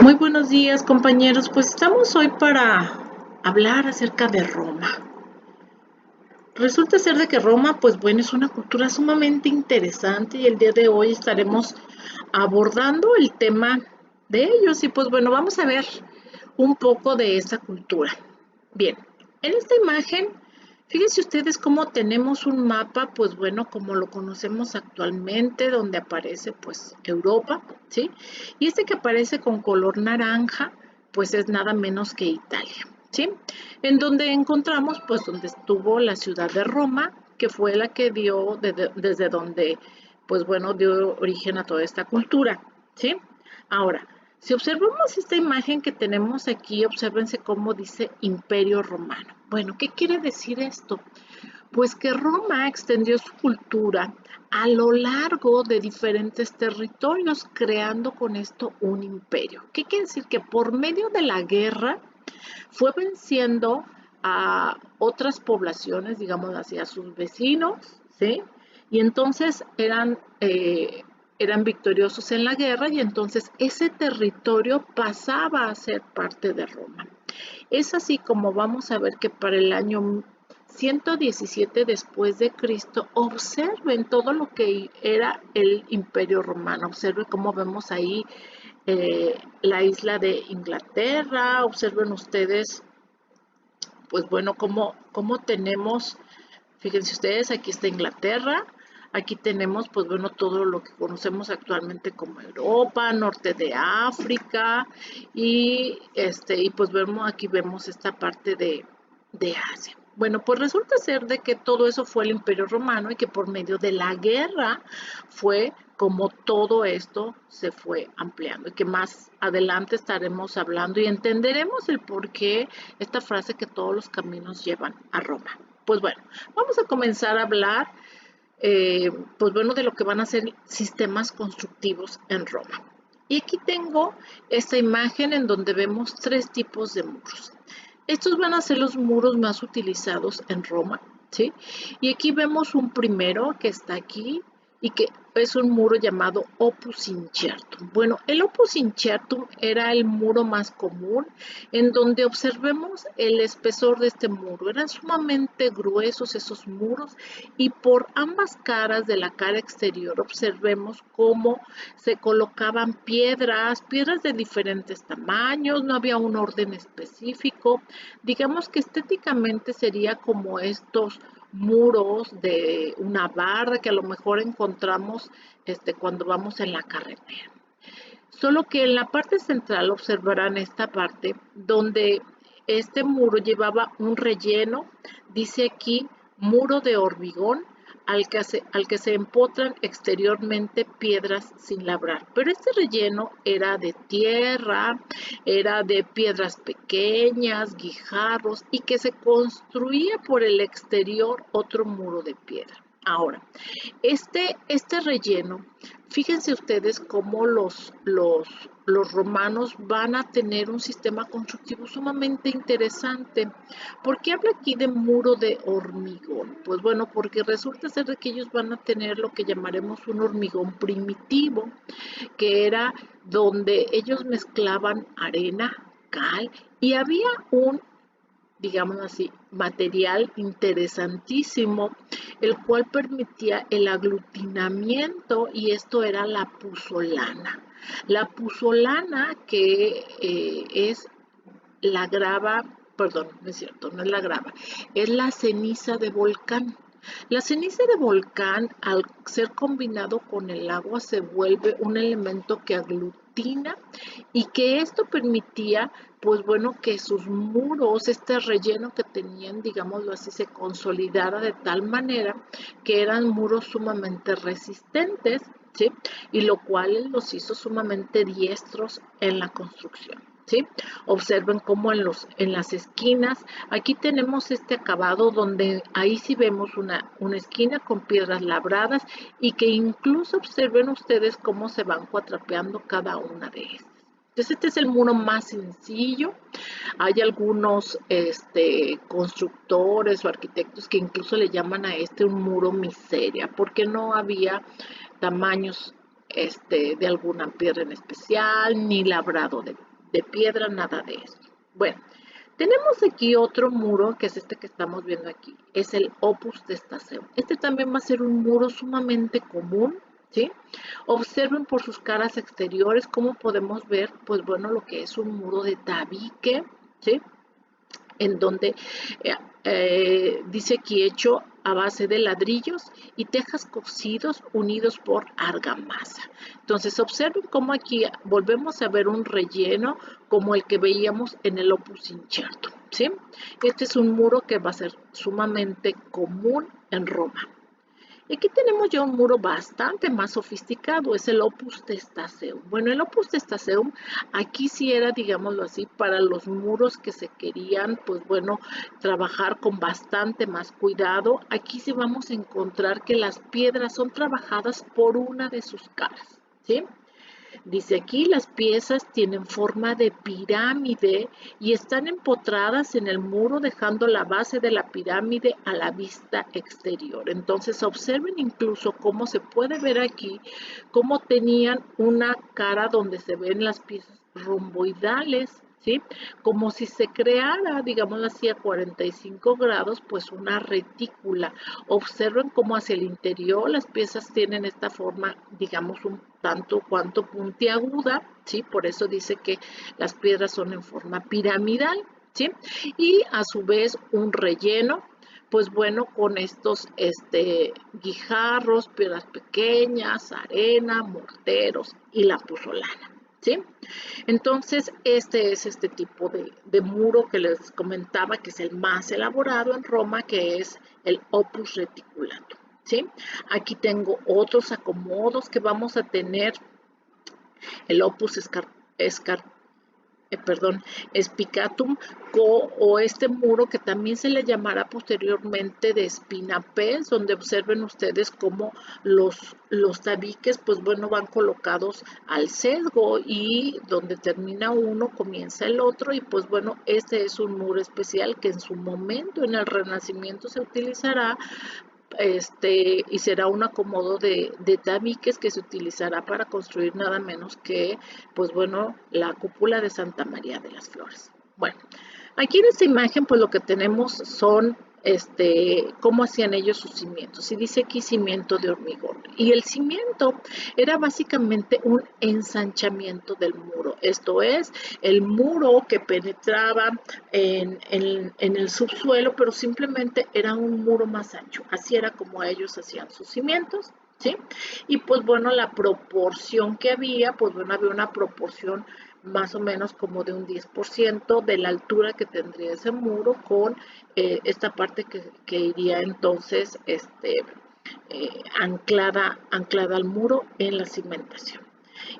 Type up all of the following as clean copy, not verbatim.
Muy buenos días, compañeros. Pues estamos hoy para hablar acerca de Roma. Resulta ser de que Roma, pues bueno, es una cultura sumamente interesante y el día de hoy estaremos abordando el tema de ellos. Y pues bueno, vamos a ver un poco de esa cultura. Bien, en esta imagen, fíjense ustedes cómo tenemos un mapa, pues bueno, como lo conocemos actualmente, donde aparece pues Europa, ¿sí? Y este que aparece con color naranja, pues es nada menos que Italia, ¿sí? En donde encontramos pues donde estuvo la ciudad de Roma, que fue la que dio, desde donde pues bueno, dio origen a toda esta cultura, ¿sí? Ahora, si observamos esta imagen que tenemos aquí, obsérvense cómo dice Imperio Romano. Bueno, ¿qué quiere decir esto? Pues que Roma extendió su cultura a lo largo de diferentes territorios, creando con esto un imperio. ¿Qué quiere decir? Que por medio de la guerra fue venciendo a otras poblaciones, digamos así, a sus vecinos, ¿sí? Y entonces eran victoriosos en la guerra y entonces ese territorio pasaba a ser parte de Roma. Es así como vamos a ver que para el año 117 después de Cristo, observen todo lo que era el Imperio Romano, observen cómo vemos ahí la isla de Inglaterra, observen ustedes, pues bueno, cómo tenemos, fíjense ustedes, aquí está Inglaterra, aquí tenemos, pues bueno, todo lo que conocemos actualmente como Europa, norte de África, y pues aquí vemos esta parte de Asia. Bueno, pues resulta ser de que todo eso fue el Imperio Romano y que por medio de la guerra fue como todo esto se fue ampliando y que más adelante estaremos hablando y entenderemos el por qué esta frase que todos los caminos llevan a Roma. Pues bueno, vamos a comenzar a hablar pues bueno, de lo que van a ser sistemas constructivos en Roma. Y aquí tengo esta imagen en donde vemos tres tipos de muros. Estos van a ser los muros más utilizados en Roma, ¿sí? Y aquí vemos un primero que está aquí y que es un muro llamado Opus Incertum. Bueno, el Opus Incertum era el muro más común en donde observemos el espesor de este muro. Eran sumamente gruesos esos muros y por ambas caras de la cara exterior observemos cómo se colocaban piedras de diferentes tamaños, no había un orden específico. Digamos que estéticamente sería como estos muros de una barra que a lo mejor encontramos cuando vamos en la carretera. Solo que en la parte central observarán esta parte donde este muro llevaba un relleno, dice aquí muro de hormigón, al que se empotran exteriormente piedras sin labrar. Pero este relleno era de tierra, era de piedras pequeñas, guijarros, y que se construía por el exterior otro muro de piedra. Ahora, este relleno, fíjense ustedes cómo los romanos van a tener un sistema constructivo sumamente interesante. ¿Por qué habla aquí de muro de hormigón? Pues bueno, porque resulta ser de que ellos van a tener lo que llamaremos un hormigón primitivo, que era donde ellos mezclaban arena, cal, y había un, digamos así, material interesantísimo, el cual permitía el aglutinamiento y esto era la puzolana. La puzolana que es la grava, perdón, no es cierto, no es la grava, es la ceniza de volcán. La ceniza de volcán, al ser combinado con el agua, se vuelve un elemento que aglutina y que esto permitía, pues bueno, que sus muros, este relleno que tenían, digámoslo así, se consolidara de tal manera que eran muros sumamente resistentes, ¿sí? Y lo cual los hizo sumamente diestros en la construcción. ¿Sí? Observen cómo en las esquinas, aquí tenemos este acabado donde ahí sí vemos una esquina con piedras labradas y que incluso observen ustedes cómo se van cuatrapeando cada una de estas. Entonces este es el muro más sencillo. Hay algunos constructores o arquitectos que incluso le llaman a un muro miseria porque no había tamaños de alguna piedra en especial ni labrado de piedra, nada de eso. Bueno, tenemos aquí otro muro, que es este que estamos viendo aquí, es el Opus Testaceum. Este también va a ser un muro sumamente común, ¿sí? Observen por sus caras exteriores cómo podemos ver, pues bueno, lo que es un muro de tabique, ¿sí? En donde dice aquí hecho a base de ladrillos y tejas cocidos unidos por argamasa. Entonces observen cómo aquí volvemos a ver un relleno como el que veíamos en el Opus Incerto, ¿sí? Este es un muro que va a ser sumamente común en Roma. Y aquí tenemos ya un muro bastante más sofisticado, es el Opus Testaceum. Bueno, el Opus Testaceum aquí sí era, digámoslo así, para los muros que se querían, pues bueno, trabajar con bastante más cuidado. Aquí sí vamos a encontrar que las piedras son trabajadas por una de sus caras, ¿sí? Dice aquí, las piezas tienen forma de pirámide y están empotradas en el muro, dejando la base de la pirámide a la vista exterior. Entonces observen incluso cómo se puede ver aquí, cómo tenían una cara donde se ven las piezas romboidales, ¿sí? Como si se creara, digamos así, a 45 grados, pues una retícula. Observen cómo hacia el interior las piezas tienen esta forma, digamos, un tanto cuanto puntiaguda, ¿sí? Por eso dice que las piedras son en forma piramidal, ¿sí? Y a su vez un relleno, pues bueno, con estos guijarros, piedras pequeñas, arena, morteros y la puzzolana, ¿sí? Entonces, este es este tipo de muro que les comentaba, que es el más elaborado en Roma, que es el Opus Reticulatum, ¿sí? Aquí tengo otros acomodos que vamos a tener, el Opus Spicatum, o este muro que también se le llamará posteriormente de espinapés, donde observen ustedes cómo los tabiques, pues bueno, van colocados al sesgo y donde termina uno comienza el otro, y pues bueno, este es un muro especial que en su momento en el Renacimiento se utilizará, y será un acomodo de tabiques que se utilizará para construir nada menos que, pues bueno, la cúpula de Santa María de las Flores. Bueno, aquí en esta imagen, pues lo que tenemos son, cómo hacían ellos sus cimientos. Y dice aquí cimiento de hormigón. Y el cimiento era básicamente un ensanchamiento del muro. Esto es, el muro que penetraba en el subsuelo, pero simplemente era un muro más ancho. Así era como ellos hacían sus cimientos, ¿sí? Y pues bueno, la proporción que había, pues bueno, había una proporción más o menos como de un 10% de la altura que tendría ese muro con esta parte que iría entonces anclada al muro en la cimentación.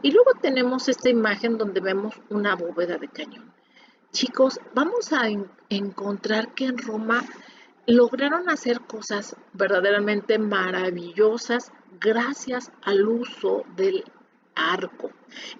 Y luego tenemos esta imagen donde vemos una bóveda de cañón. Chicos, vamos a encontrar que en Roma lograron hacer cosas verdaderamente maravillosas gracias al uso del arco.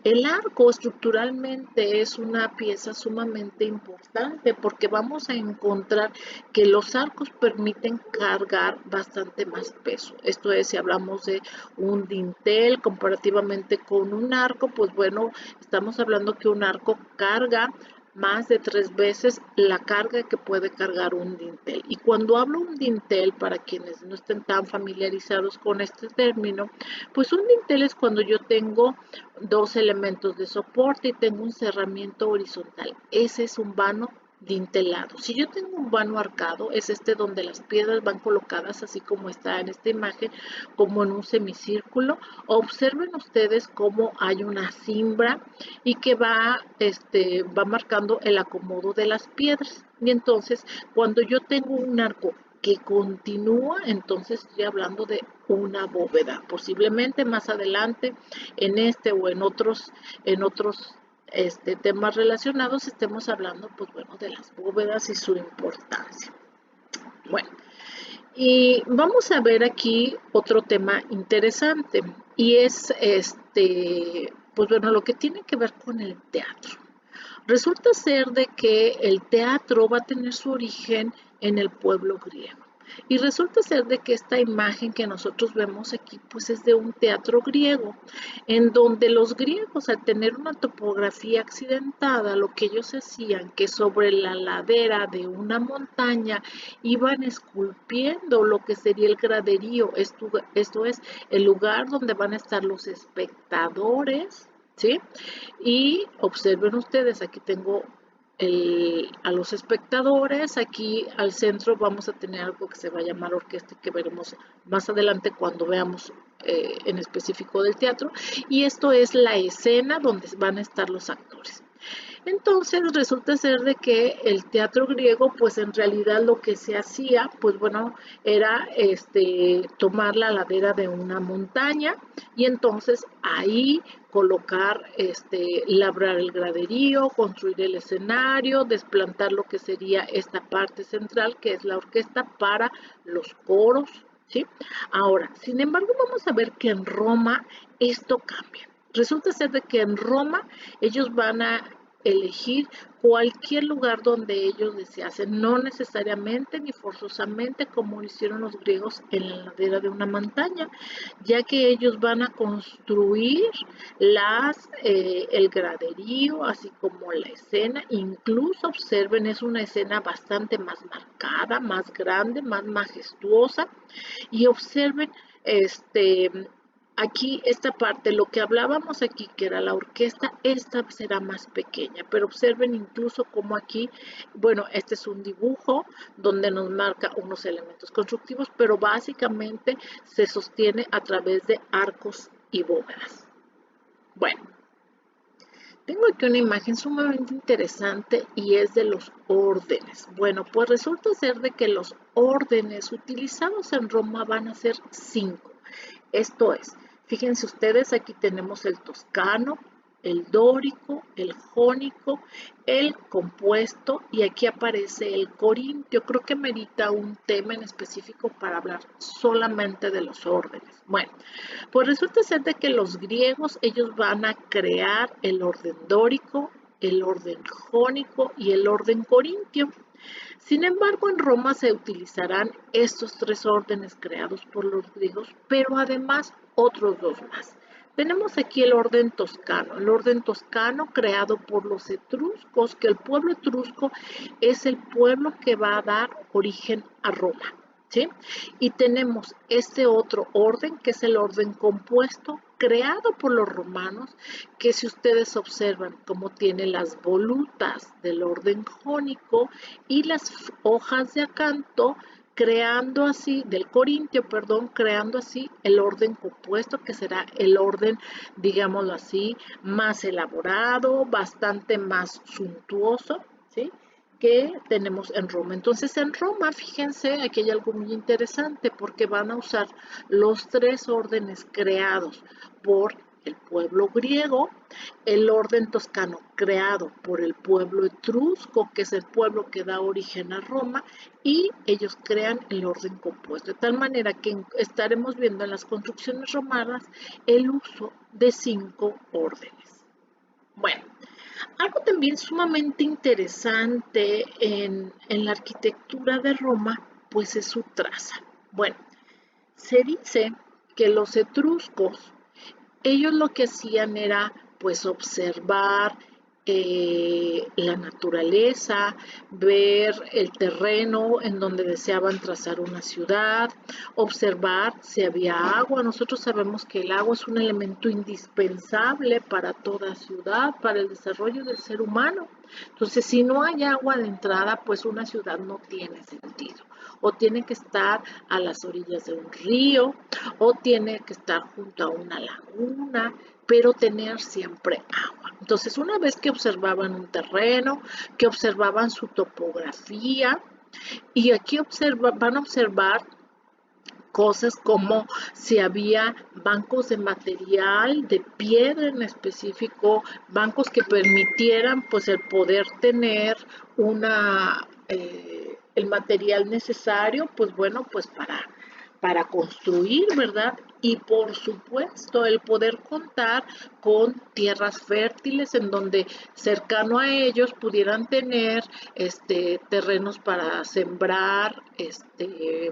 El arco estructuralmente es una pieza sumamente importante porque vamos a encontrar que los arcos permiten cargar bastante más peso. Esto es, si hablamos de un dintel comparativamente con un arco, pues bueno, estamos hablando que un arco carga más de 3 veces la carga que puede cargar un dintel. Y cuando hablo un dintel, para quienes no estén tan familiarizados con este término, pues un dintel es cuando yo tengo dos elementos de soporte y tengo un cerramiento horizontal. Ese es un vano dintelado. Si yo tengo un vano arcado, es donde las piedras van colocadas así como está en esta imagen, como en un semicírculo. Observen ustedes cómo hay una cimbra y que va marcando el acomodo de las piedras. Y entonces, cuando yo tengo un arco que continúa, entonces estoy hablando de una bóveda. Posiblemente más adelante, en este o en otros temas relacionados, estemos hablando, pues bueno, de las bóvedas y su importancia. Bueno, y vamos a ver aquí otro tema interesante, y es pues bueno, lo que tiene que ver con el teatro. Resulta ser de que el teatro va a tener su origen en el pueblo griego. Y resulta ser de que esta imagen que nosotros vemos aquí, pues es de un teatro griego, en donde los griegos, al tener una topografía accidentada, lo que ellos hacían, que sobre la ladera de una montaña iban esculpiendo lo que sería el graderío, esto es el lugar donde van a estar los espectadores, ¿sí? Y observen ustedes, aquí tengo a los espectadores, aquí al centro vamos a tener algo que se va a llamar orquesta, que veremos más adelante cuando veamos en específico del teatro, y esto es la escena donde van a estar los actores. Entonces resulta ser de que el teatro griego, pues en realidad lo que se hacía, pues bueno, era tomar la ladera de una montaña y entonces ahí colocar, labrar el graderío, construir el escenario, desplantar lo que sería esta parte central, que es la orquesta para los coros, ¿sí? Ahora, sin embargo, vamos a ver que en Roma esto cambia. Resulta ser de que en Roma ellos van a elegir cualquier lugar donde ellos deseasen, no necesariamente ni forzosamente como lo hicieron los griegos en la ladera de una montaña, ya que ellos van a construir el graderío, así como la escena, incluso observen, es una escena bastante más marcada, más grande, más majestuosa, y observen aquí esta parte, lo que hablábamos aquí, que era la orquesta, esta será más pequeña, pero observen incluso cómo aquí, bueno, este es un dibujo donde nos marca unos elementos constructivos, pero básicamente se sostiene a través de arcos y bóvedas. Bueno, tengo aquí una imagen sumamente interesante y es de los órdenes. Bueno, pues resulta ser de que los órdenes utilizados en Roma van a ser 5. Esto es, fíjense ustedes, aquí tenemos el toscano, el dórico, el jónico, el compuesto y aquí aparece el corintio. Creo que merita un tema en específico para hablar solamente de los órdenes. Bueno, pues resulta ser de que los griegos, ellos van a crear el orden dórico, el orden jónico y el orden corintio. Sin embargo, en Roma se utilizarán estos 3 órdenes creados por los griegos, pero además otros 2 más. Tenemos aquí el orden toscano creado por los etruscos, que el pueblo etrusco es el pueblo que va a dar origen a Roma. ¿Sí? Y tenemos este otro orden, que es el orden compuesto, creado por los romanos, que si ustedes observan cómo tiene las volutas del orden jónico y las hojas de acanto, creando así, del corintio, perdón, creando así el orden compuesto, que será el orden, digámoslo así, más elaborado, bastante más suntuoso, ¿sí? Que tenemos en Roma. Entonces en Roma, fíjense, aquí hay algo muy interesante porque van a usar los 3 órdenes creados por el pueblo griego, el orden toscano creado por el pueblo etrusco, que es el pueblo que da origen a Roma, y ellos crean el orden compuesto, de tal manera que estaremos viendo en las construcciones romanas el uso de 5 órdenes. Bueno, algo también sumamente interesante en la arquitectura de Roma, pues es su traza. Bueno, se dice que los etruscos, ellos lo que hacían era pues observar la naturaleza, ver el terreno en donde deseaban trazar una ciudad, observar si había agua. Nosotros sabemos que el agua es un elemento indispensable para toda ciudad, para el desarrollo del ser humano. Entonces, si no hay agua de entrada, pues una ciudad no tiene sentido. O tiene que estar a las orillas de un río, o tiene que estar junto a una laguna, pero tener siempre agua. Entonces, una vez que observaban un terreno, que observaban su topografía, y aquí van a observar cosas como si había bancos de material, de piedra en específico, bancos que permitieran pues el poder tener el material necesario, pues bueno, pues para construir, ¿verdad? Y por supuesto el poder contar con tierras fértiles en donde cercano a ellos pudieran tener terrenos para sembrar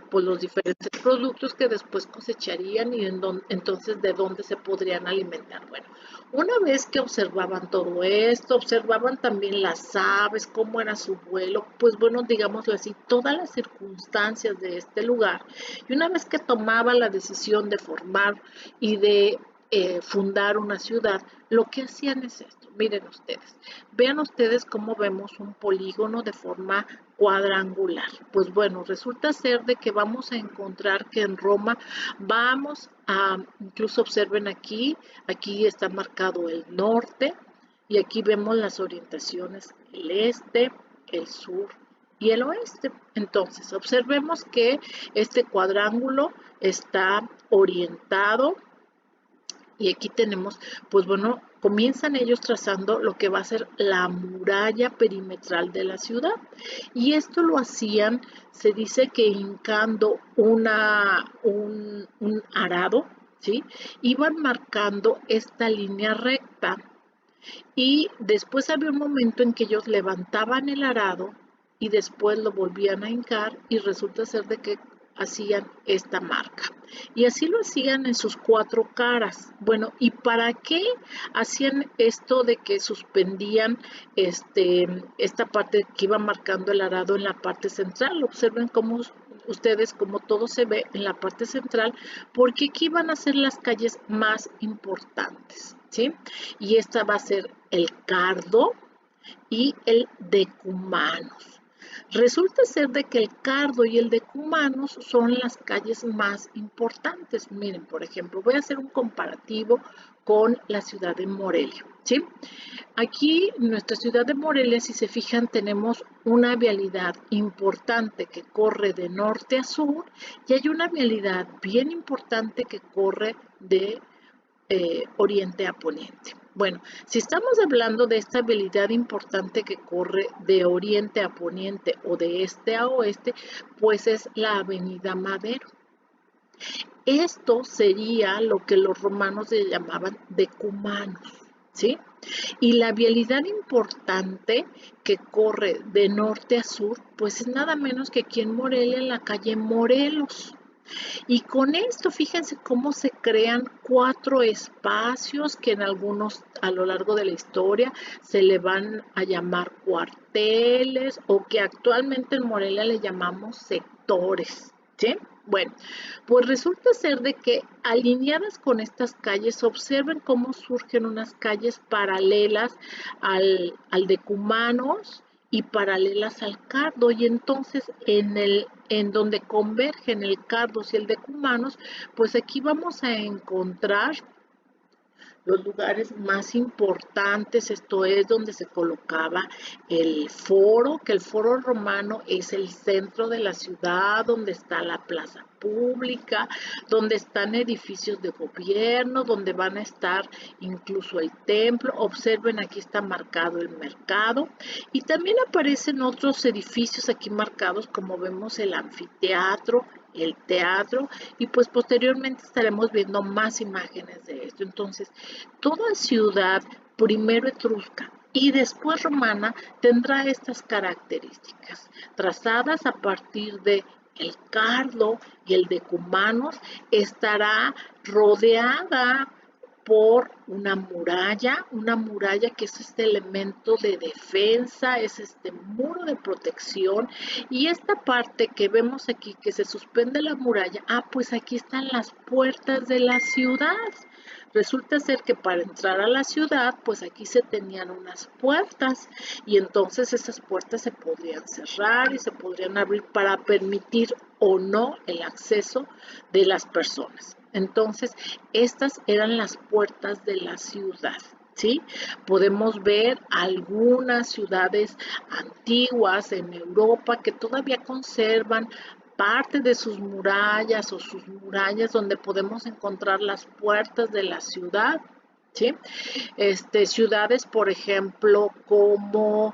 pues los diferentes productos que después cosecharían y entonces de dónde se podrían alimentar. Bueno, una vez que observaban todo esto, observaban también las aves, cómo era su vuelo, pues bueno, digámoslo así, todas las circunstancias de este lugar. Y una vez que tomaba la decisión de formar y de fundar una ciudad, lo que hacían es esto. Miren ustedes, vean ustedes cómo vemos un polígono de forma cuadrangular. Pues bueno, resulta ser de que vamos a encontrar que en Roma vamos a, incluso observen aquí está marcado el norte y aquí vemos las orientaciones, el este, el sur y el oeste. Entonces, observemos que este cuadrángulo está orientado y aquí tenemos, pues bueno, comienzan ellos trazando lo que va a ser la muralla perimetral de la ciudad. Y esto lo hacían, se dice que hincando un arado, ¿sí? Iban marcando esta línea recta. Y después había un momento en que ellos levantaban el arado y después lo volvían a hincar y resulta ser de que hacían esta marca. Y así lo hacían en sus cuatro caras. Bueno, ¿y para qué hacían esto de que suspendían esta parte que iba marcando el arado en la parte central? Observen cómo ustedes, como todo se ve en la parte central, porque aquí van a ser las calles más importantes, ¿sí? Y esta va a ser el Cardo y el Decumanos. Resulta ser de que el Cardo y el Decumanos son las calles más importantes. Miren, por ejemplo, voy a hacer un comparativo con la ciudad de Morelia, ¿sí? Aquí en nuestra ciudad de Morelia, si se fijan, tenemos una vialidad importante que corre de norte a sur y hay una vialidad bien importante que corre de oriente a poniente. Bueno, si estamos hablando de esta habilidad importante que corre de oriente a poniente o de este a oeste, pues es la avenida Madero. Esto sería lo que los romanos le llamaban decumanos, ¿sí? Y la vialidad importante que corre de norte a sur, pues es nada menos que aquí en Morelia, en la calle Morelos. Y con esto, fíjense cómo se crean cuatro espacios que en algunos a lo largo de la historia se le van a llamar cuarteles o que actualmente en Morelia le llamamos sectores, ¿sí? Bueno, pues resulta ser de que alineadas con estas calles, observen cómo surgen unas calles paralelas al Decumanos y paralelas al Cardo, y entonces en donde convergen el Cardos y el Decumanos, pues aquí vamos a encontrar los lugares más importantes, esto es donde se colocaba el foro, que el foro romano es el centro de la ciudad, donde está la plaza pública, donde están edificios de gobierno, donde van a estar incluso el templo. Observen, aquí está marcado el mercado y también aparecen otros edificios aquí marcados, como vemos el anfiteatro, el teatro, y pues posteriormente estaremos viendo más imágenes de esto. Entonces, toda ciudad, primero etrusca y después romana, tendrá estas características, trazadas a partir de el Cardo y el Decumanos, estará rodeada por una muralla que es este elemento de defensa, es este muro de protección, y esta parte que vemos aquí que se suspende la muralla, pues aquí están las puertas de la ciudad. Resulta ser que para entrar a la ciudad, pues aquí se tenían unas puertas y entonces esas puertas se podrían cerrar y se podrían abrir para permitir o no el acceso de las personas. Entonces, estas eran las puertas de la ciudad, ¿sí? Podemos ver algunas ciudades antiguas en Europa que todavía conservan parte de sus murallas o sus murallas donde podemos encontrar las puertas de la ciudad, ¿sí? Ciudades, por ejemplo, como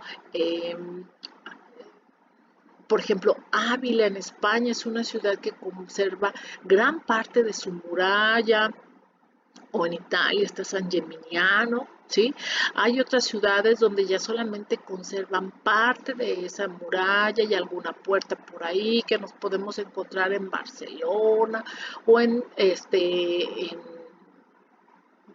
Por ejemplo, Ávila en España es una ciudad que conserva gran parte de su muralla, o en Italia está San Gemignano, ¿sí? Hay otras ciudades donde ya solamente conservan parte de esa muralla y alguna puerta por ahí que nos podemos encontrar en Barcelona o en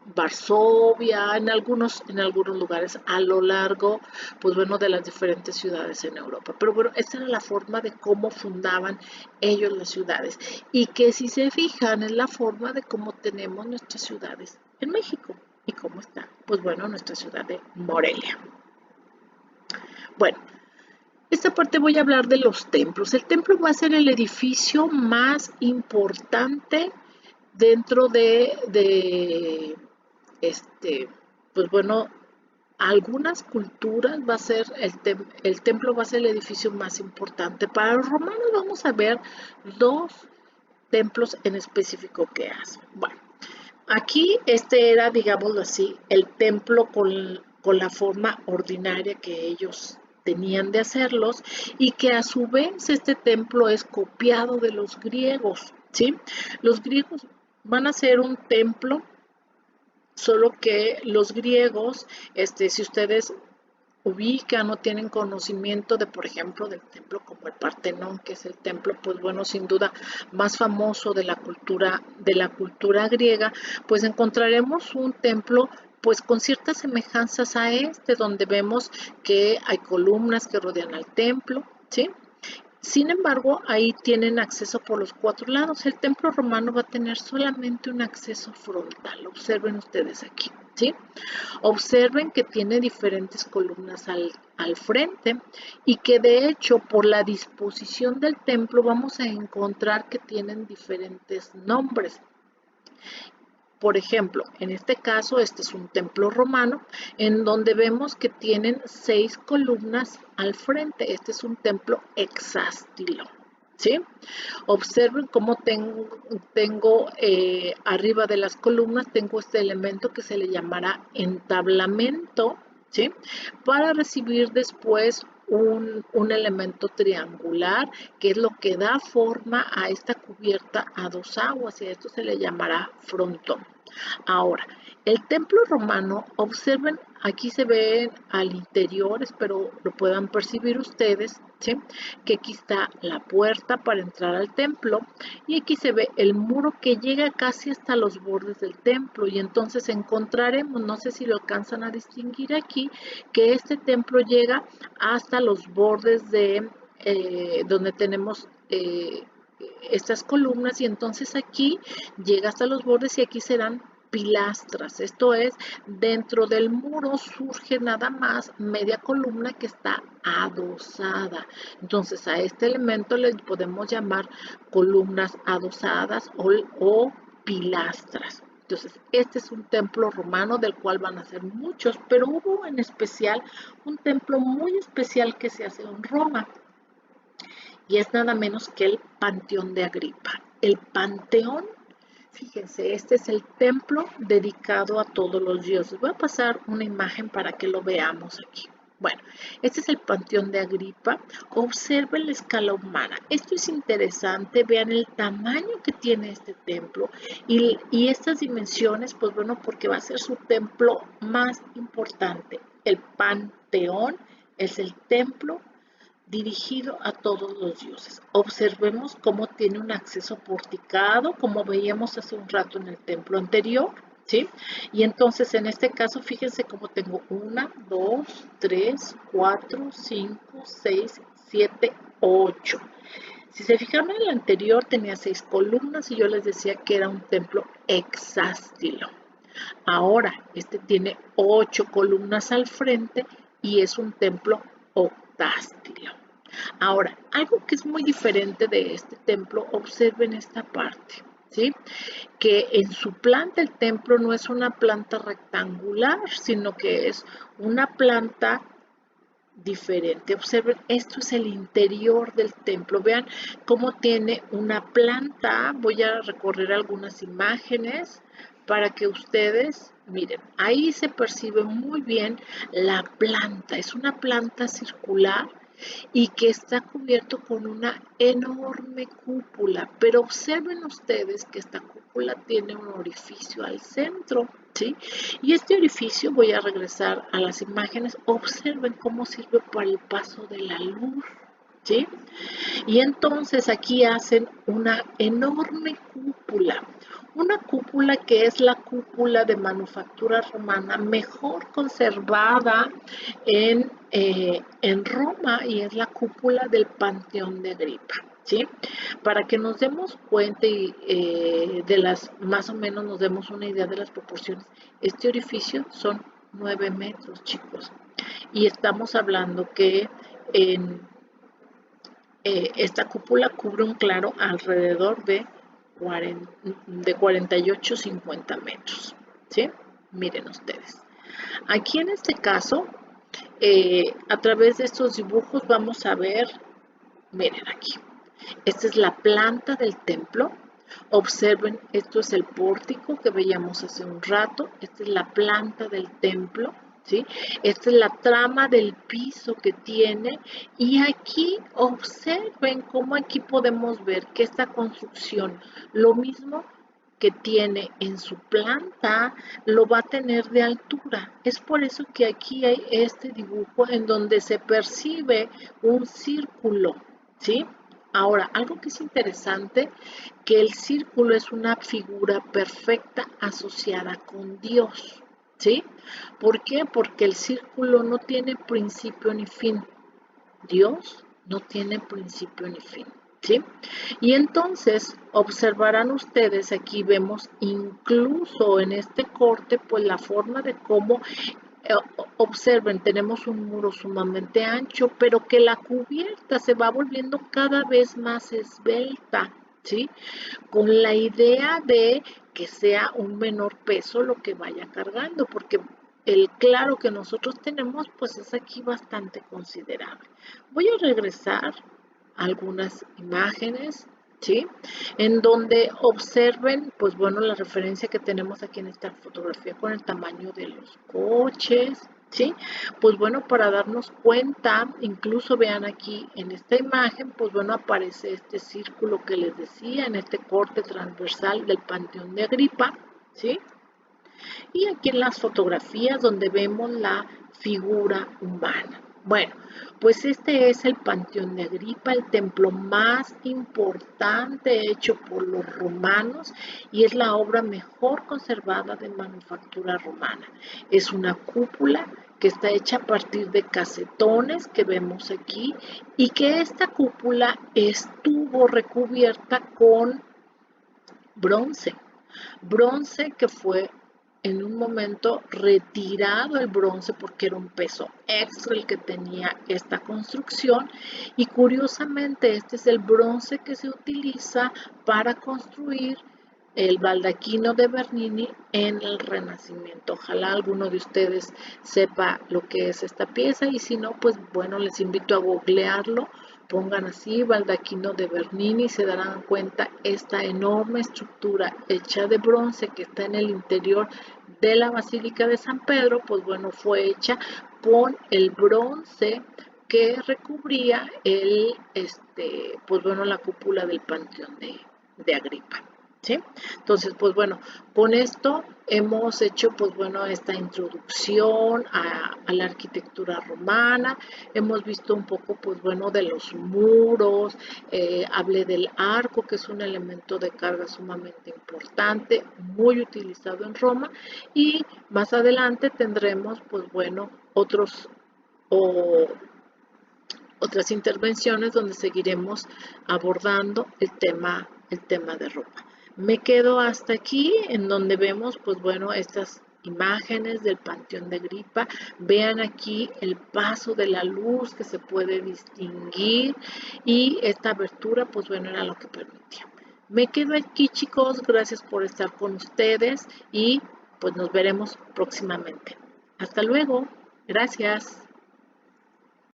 Varsovia, en algunos lugares a lo largo, pues bueno, de las diferentes ciudades en Europa. Pero bueno, esta era la forma de cómo fundaban ellos las ciudades. Y que si se fijan es la forma de cómo tenemos nuestras ciudades en México. ¿Y cómo está? Pues bueno, nuestra ciudad de Morelia. Bueno, esta parte voy a hablar de los templos. El templo va a ser el edificio más importante dentro pues bueno, algunas culturas va a ser el templo va a ser el edificio más importante. Para los romanos vamos a ver dos templos en específico que hacen. Bueno, aquí este era, digámoslo así, el templo con la forma ordinaria que ellos tenían de hacerlos y que a su vez este templo es copiado de los griegos, ¿sí? Los griegos van a hacer un templo, solo que los griegos, si ustedes ubican o tienen conocimiento de, por ejemplo, del templo como el Partenón, que es el templo, pues bueno, sin duda más famoso de la cultura griega, pues encontraremos un templo pues con ciertas semejanzas a donde vemos que hay columnas que rodean al templo, ¿sí? Sin embargo, ahí tienen acceso por los cuatro lados. El templo romano va a tener solamente un acceso frontal. Observen ustedes aquí, ¿sí? Observen que tiene diferentes columnas al frente y que de hecho por la disposición del templo vamos a encontrar que tienen diferentes nombres. Por ejemplo, en este caso, este es un templo romano en donde vemos que tienen 6 columnas al frente. Este es un templo hexástilo, ¿sí? Observen cómo tengo arriba de las columnas, tengo este elemento que se le llamará entablamento, ¿sí? Para recibir después un elemento triangular, que es lo que da forma a esta cubierta a dos aguas, y a esto se le llamará frontón. Ahora, el templo romano, observen, aquí se ve al interior, espero lo puedan percibir ustedes, ¿sí? Que aquí está la puerta para entrar al templo y aquí se ve el muro que llega casi hasta los bordes del templo, y entonces encontraremos, no sé si lo alcanzan a distinguir aquí, que este templo llega hasta los bordes de donde tenemos estas columnas, y entonces aquí llega hasta los bordes y aquí serán pilastras. Esto es, dentro del muro surge nada más media columna que está adosada. Entonces a este elemento le podemos llamar columnas adosadas o pilastras. Entonces, este es un templo romano del cual van a ser muchos, pero hubo en especial un templo muy especial que se hace en Roma, y es nada menos que el Panteón de Agripa. El Panteón, fíjense, este es el templo dedicado a todos los dioses. Voy a pasar una imagen para que lo veamos aquí. Bueno, este es el Panteón de Agripa. Observen la escala humana. Esto es interesante. Vean el tamaño que tiene este templo y estas dimensiones, pues bueno, porque va a ser su templo más importante. El Panteón es el templo dirigido a todos los dioses. Observemos cómo tiene un acceso porticado, como veíamos hace un rato en el templo anterior, ¿sí? Y entonces en este caso, fíjense cómo tengo 1, 2, 3, 4, 5, 6, 7, 8. Si se fijan en el anterior tenía 6 columnas y yo les decía que era un templo hexástilo. Ahora, este tiene 8 columnas al frente y es un templo octástilo. Ahora, algo que es muy diferente de este templo, observen esta parte, ¿sí? Que en su planta el templo no es una planta rectangular, sino que es una planta diferente. Observen, esto es el interior del templo. Vean cómo tiene una planta. Voy a recorrer algunas imágenes para que ustedes miren. Ahí se percibe muy bien la planta. Es una planta circular y que está cubierto con una enorme cúpula. Pero observen ustedes que esta cúpula tiene un orificio al centro, ¿sí? Y este orificio, voy a regresar a las imágenes, observen cómo sirve para el paso de la luz, ¿sí? Y entonces aquí hacen una enorme cúpula que es la cúpula de manufactura romana mejor conservada en Roma, y es la cúpula del Panteón de Agripa, ¿sí? Para que nos demos cuenta y más o menos nos demos una idea de las proporciones, este orificio son 9 metros, chicos, y estamos hablando que en esta cúpula cubre un claro alrededor de 48-50 metros, ¿sí? Miren ustedes. Aquí en este caso, a través de estos dibujos vamos a ver, miren aquí, esta es la planta del templo. Observen, esto es el pórtico que veíamos hace un rato, esta es la planta del templo, ¿sí? Esta es la trama del piso que tiene, y aquí observen cómo aquí podemos ver que esta construcción, lo mismo que tiene en su planta, lo va a tener de altura. Es por eso que aquí hay este dibujo en donde se percibe un círculo, ¿sí? Ahora, algo que es interesante, que el círculo es una figura perfecta asociada con Dios, ¿sí? ¿Por qué? Porque el círculo no tiene principio ni fin. Dios no tiene principio ni fin, ¿sí? Y entonces observarán ustedes, aquí vemos incluso en este corte, pues la forma de cómo observen, tenemos un muro sumamente ancho, pero que la cubierta se va volviendo cada vez más esbelta, ¿sí? Con la idea de que sea un menor peso lo que vaya cargando, porque el claro que nosotros tenemos, pues es aquí bastante considerable. Voy a regresar a algunas imágenes, ¿sí? En donde observen, pues bueno, la referencia que tenemos aquí en esta fotografía con el tamaño de los coches, ¿sí? Pues bueno, para darnos cuenta, incluso vean aquí en esta imagen, pues bueno, aparece este círculo que les decía, en este corte transversal del Panteón de Agripa, ¿sí? Y aquí en las fotografías donde vemos la figura humana. Bueno, pues este es el Panteón de Agripa, el templo más importante hecho por los romanos, y es la obra mejor conservada de manufactura romana. Es una cúpula que está hecha a partir de casetones que vemos aquí, y que esta cúpula estuvo recubierta con bronce. Bronce que fue en un momento retirado el bronce porque era un peso extra el que tenía esta construcción, y curiosamente este es el bronce que se utiliza para construir el baldaquino de Bernini en el Renacimiento. Ojalá alguno de ustedes sepa lo que es esta pieza, y si no, pues bueno, les invito a googlearlo. Pongan así baldaquino de Bernini y se darán cuenta esta enorme estructura hecha de bronce que está en el interior de la Basílica de San Pedro. Pues bueno, fue hecha con el bronce que recubría pues bueno, la cúpula del Panteón de Agripa, ¿sí? Entonces, pues bueno, con esto hemos hecho, pues bueno, esta introducción a la arquitectura romana. Hemos visto un poco, pues bueno, de los muros, hablé del arco, que es un elemento de carga sumamente importante, muy utilizado en Roma, y más adelante tendremos, pues bueno, otras intervenciones donde seguiremos abordando el tema de ropa. Me quedo hasta aquí, en donde vemos, pues bueno, estas imágenes del Panteón de Agripa. Vean aquí el paso de la luz que se puede distinguir, y esta abertura, pues bueno, era lo que permitía. Me quedo aquí, chicos, gracias por estar con ustedes, y pues nos veremos próximamente. Hasta luego, gracias.